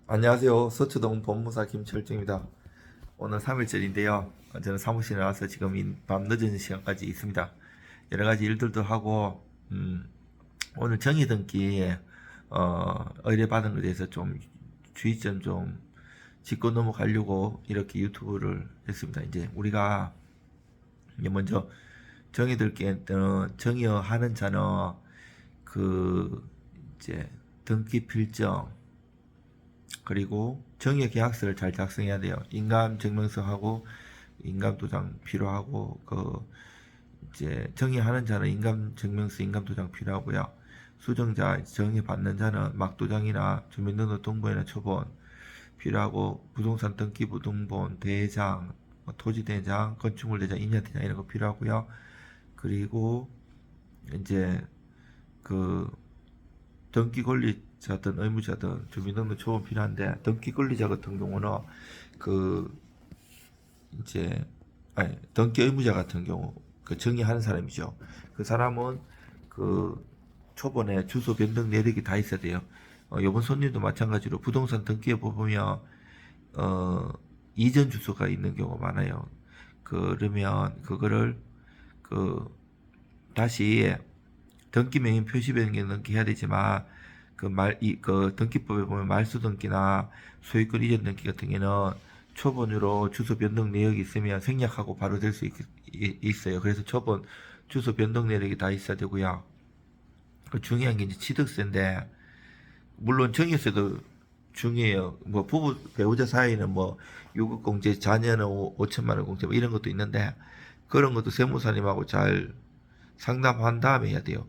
안녕하세요. 서초동 법무사 김철중입니다. 오늘 3일째인데요. 저는 사무실에 와서 지금 밤 늦은 시간까지 있습니다. 여러 가지 일들도 하고, 오늘 정의등기, 의뢰받은 것에 대해서 좀 주의점 좀 짚고 넘어가려고 이렇게 유튜브를 했습니다. 이제 우리가 이제 먼저 정의들께는 정의하는 자는 그 이제 등기 필정, 그리고 정의 계약서를 잘 작성해야 돼요. 인감 증명서하고 인감 도장 필요하고, 이제 정의하는 자는 인감 증명서, 인감 도장 필요하고요. 수정자, 정의 받는 자는 막도장이나 주민등록등본이나 초본 필요하고, 부동산 등기부 등본, 대장, 토지대장, 건축물대장, 임야대장 이런 거 필요하고요. 그리고 이제 그 등기 권리자든 의무자든 주민등록 초본 필요한데, 등기 권리자 같은 경우는 그 이제 등기 의무자 같은 경우 그 정의하는 사람이죠. 그 사람은 그 초본에 주소 변경 내역이 다 있어야 돼요. 이번 손님도 마찬가지로 부동산 등기에 보면 어, 이전 주소가 있는 경우가 많아요. 그러면 그거를 그 다시 등기 명의 표시 변경 등기 해야 되지만, 그 등기법에 보면 말소 등기나 소유권 이전 등기 같은 경우는 초본으로 주소 변동 내역이 있으면 생략하고 바로 될 수 있어요. 그래서 초본 주소 변동 내역이 다 있어야 되고요. 그 중요한 게 이제 취득세인데, 물론 정의세도 중요해요. 뭐 부부 배우자 사이는 뭐 유급 공제, 자녀는 5천만 원 공제 뭐 이런 것도 있는데, 그런 것도 세무사님하고 잘 상담한 다음에 해야 돼요.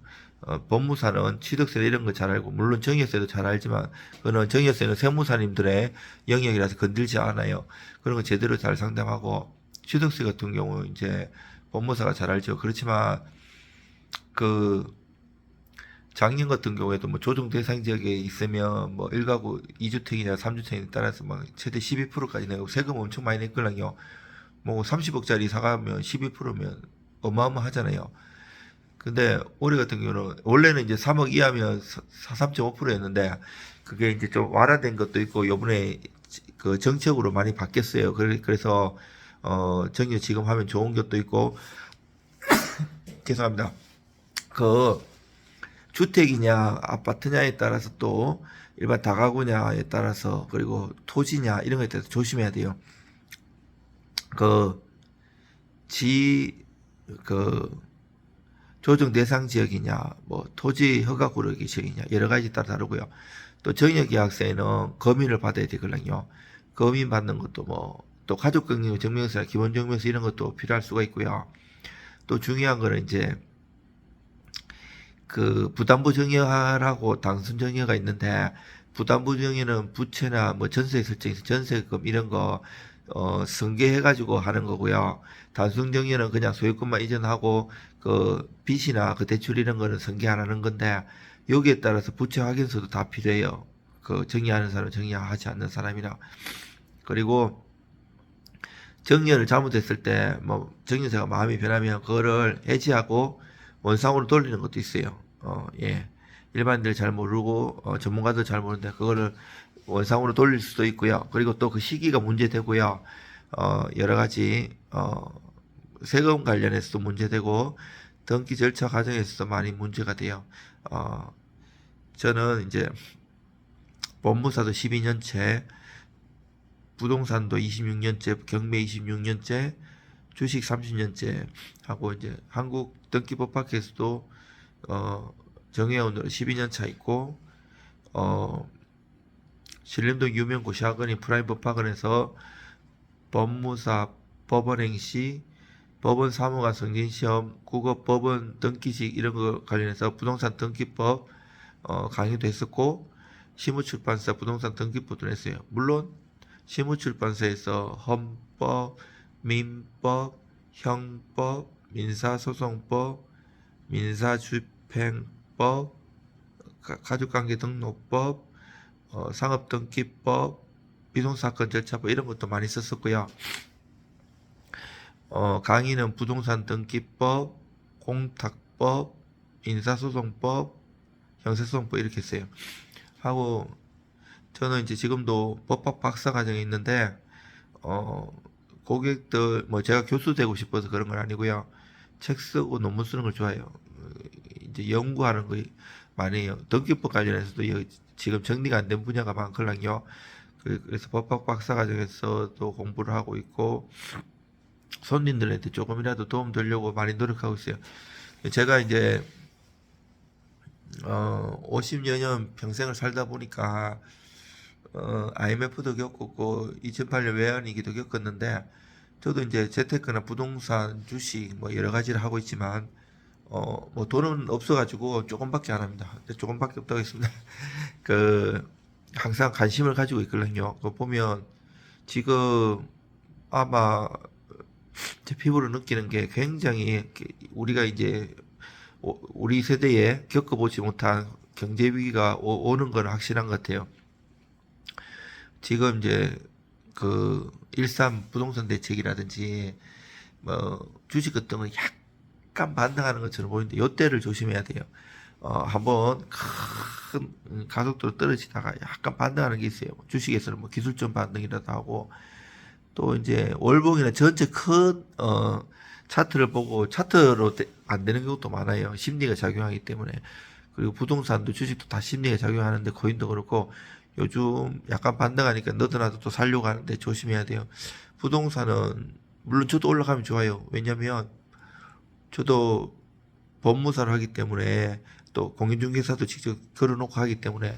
법무사는 취득세 이런 거 잘 알고, 물론 정여세도 잘 알지만, 그거는 정여세는 세무사님들의 영역이라서 건들지 않아요. 그런 거 제대로 잘 상담하고, 취득세 같은 경우 이제 법무사가 잘 알죠. 그렇지만 그 작년 같은 경우에도 뭐 조정 대상 지역에 있으면 뭐 1가구 2주택이냐 3주택에 따라서 막 최대 12%까지 내고 세금 엄청 많이 냈거든요. 뭐 30억짜리 사가면 12%면 어마어마하잖아요. 근데 올해 같은 경우는 원래는 이제 3억 이하면 3.5%였는데, 그게 이제 좀 완화된 것도 있고 요번에 그 정책으로 많이 바뀌었어요. 그래서 정유 지금 하면 좋은 것도 있고, 죄송합니다. 그 주택이냐 아파트냐에 따라서, 또 일반 다가구냐에 따라서, 그리고 토지냐 이런 거에 따라서 조심해야 돼요. 그 지 그 조정 대상 지역이냐, 뭐 토지 허가 구역이 지역이냐 여러 가지 따라 다르고요. 또 정여계약서에는 검인을 받아야 되거든요. 검인 받는 것도 뭐 또 가족경력 증명서나 기본증명서 이런 것도 필요할 수가 있고요. 또 중요한 거는 이제 그 부담부 정여하라고 당순 정여가 있는데, 부담부 정여는 부채나 뭐 전세 설정에서 전세금 이런 거 승계해가지고 하는 거고요. 단순 정여는 그냥 소유권만 이전하고 그 빚이나 그 대출 이런 거는 승계 안 하는 건데, 여기에 따라서 부채 확인서도 다 필요해요. 그 정의하는 사람, 정의하지 않는 사람이랑. 그리고 정리를 잘못했을 때 뭐 정리자가 마음이 변하면 그거를 해지하고 원상으로 돌리는 것도 있어요. 예. 일반인들 잘 모르고 전문가들 잘 모르는데 그거를 원상으로 돌릴 수도 있고요. 그리고 또 그 시기가 문제되고요. 여러 가지 세금 관련해서도 문제되고, 등기 절차 과정에서도 많이 문제가 돼요. 저는 이제 법무사도 12년째, 부동산도 26년째, 경매 26년째, 주식 30년째 하고, 이제 한국 등기법학회에서도 정해온 12년 차 있고, 신림동 유명고시 학원인 프라임 법학원에서 법무사, 법원행시, 법원 사무관 승진시험, 국어 법원 등기직 이런 거 관련해서 부동산 등기법 강의도 했었고, 시무출판사 부동산 등기법도 했어요. 물론 시무출판사에서 헌법, 민법, 형법, 민사소송법, 민사집행법, 가족관계 등록법, 상업등기법, 비동사건 절차법 이런 것도 많이 썼었고요. 강의는 부동산 등기법, 공탁법, 인사소송법, 형사소송법 이렇게 했어요. 하고 저는 이제 지금도 법학 박사 과정에 있는데 고객들 뭐 제가 교수 되고 싶어서 그런 건 아니고요. 책 쓰고 논문 쓰는 걸 좋아해요. 이제 연구하는 거 많이 해요. 등기법 관련해서도 지금 정리가 안 된 분야가 많거든요. 그래서 법학 박사 과정에서도 공부를 하고 있고 손님들한테 조금이라도 도움 되려고 많이 노력하고 있어요. 제가 이제 50여 년 평생을 살다 보니까 IMF도 겪었고 2008년 외환위기도 겪었는데 저도 이제 재테크나 부동산, 주식 뭐 여러 가지를 하고 있지만 뭐 돈은 없어가지고 조금밖에 안 합니다. 조금밖에 없다고 했습니다. 그 항상 관심을 가지고 있거든요. 그 보면 지금 아마 제 피부로 느끼는 게 굉장히 우리가 이제 우리 세대에 겪어보지 못한 경제 위기가 오는 건 확실한 것 같아요. 지금 이제 그 일산 부동산 대책이라든지 뭐 주식 같은 건 약간 반등하는 것처럼 보이는데 요때를 조심해야 돼요. 한번 큰 가속도로 떨어지다가 약간 반등하는 게 있어요. 주식에서는 뭐 기술적 반등이라도 하고 또 이제 월봉이나 전체 큰 차트를 보고 차트로 안 되는 경우도 많아요. 심리가 작용하기 때문에. 그리고 부동산도 주식도 다 심리가 작용하는데 코인도 그렇고 요즘 약간 반등하니까 너도나도 또 살려고 하는데 조심해야 돼요. 부동산은 물론 저도 올라가면 좋아요. 왜냐면 저도 법무사를 하기 때문에 또 공인중개사도 직접 걸어놓고 하기 때문에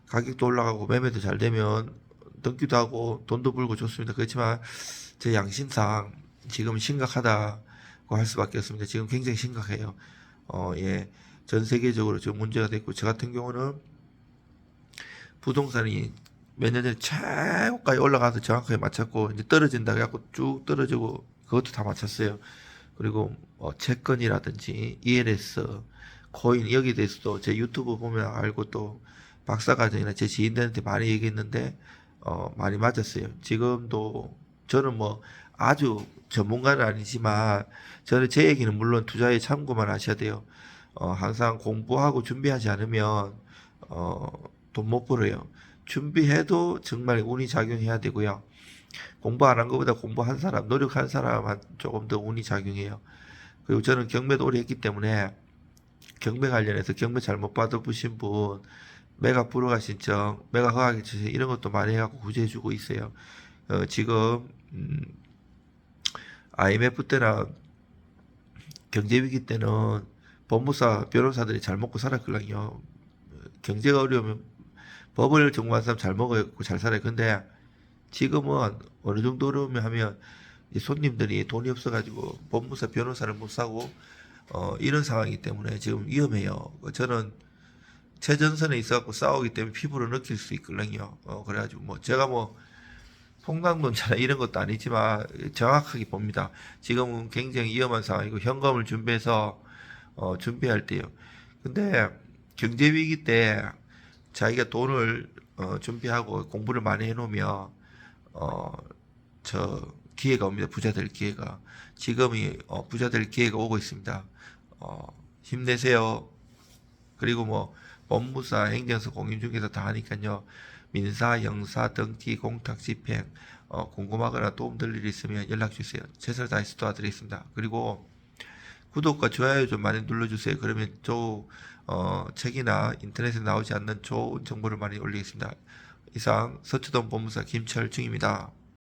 가격도 올라가고 매매도 잘 되면 등기도 하고 돈도 벌고 좋습니다. 그렇지만 제 양심상 지금 심각하다고 할 수밖에 없습니다. 지금 굉장히 심각해요. 예. 전 세계적으로 지금 문제가 됐고 저 같은 경우는 부동산이 몇 년 전에 최고까지 올라가서 정확하게 맞췄고 이제 떨어진다 그래갖고 쭉 떨어지고 그것도 다 맞췄어요. 그리고 채권이라든지 ELS, 코인 여기에 대해서도 제 유튜브 보면 알고 또 박사과정이나 제 지인들한테 많이 얘기했는데 많이 맞았어요. 지금도 저는 뭐 아주 전문가는 아니지만 저는 제 얘기는 물론 투자에 참고만 하셔야 돼요. 항상 공부하고 준비하지 않으면 돈 못 벌어요. 준비해도 정말 운이 작용해야 되고요. 공부 안 한 것보다 공부한 사람, 노력한 사람은 조금 더 운이 작용해요. 그리고 저는 경매도 오래 했기 때문에 경매 관련해서 경매 잘못 받아보신 분, 매각 불허가 신청, 매각 허가기 신청 이런 것도 많이 해갖고 구제해주고 있어요. 지금 IMF 때나 경제위기 때는 법무사, 변호사들이 잘 먹고 살았거든요. 경제가 어려우면 법을 전공한 사람 잘 먹고 잘 살아요. 근데 지금은 어느 정도 어려우면 하면 손님들이 돈이 없어가지고 법무사, 변호사를 못 사고 이런 상황이기 때문에 지금 위험해요. 저는 최전선에 있어갖고 싸우기 때문에 피부로 느낄 수 있거든요. 그래가지고 뭐 제가 뭐 폭락론자나 이런 것도 아니지만 정확하게 봅니다. 지금은 굉장히 위험한 상황이고 현금을 준비해서 준비할 때요. 근데 경제 위기 때 자기가 돈을 준비하고 공부를 많이 해놓으면 저 기회가 옵니다. 부자 될 기회가. 지금이 부자 될 기회가 오고 있습니다. 힘내세요. 그리고 뭐 법무사, 행정사, 공인중개사 다 하니까요. 민사, 형사, 등기, 공탁, 집행 궁금하거나 도움될 일 있으면 연락 주세요. 최선을 다해서 도와드리겠습니다. 그리고 구독과 좋아요 좀 많이 눌러주세요. 그러면 책이나 인터넷에 나오지 않는 좋은 정보를 많이 올리겠습니다. 이상 서초동 법무사 김철중입니다.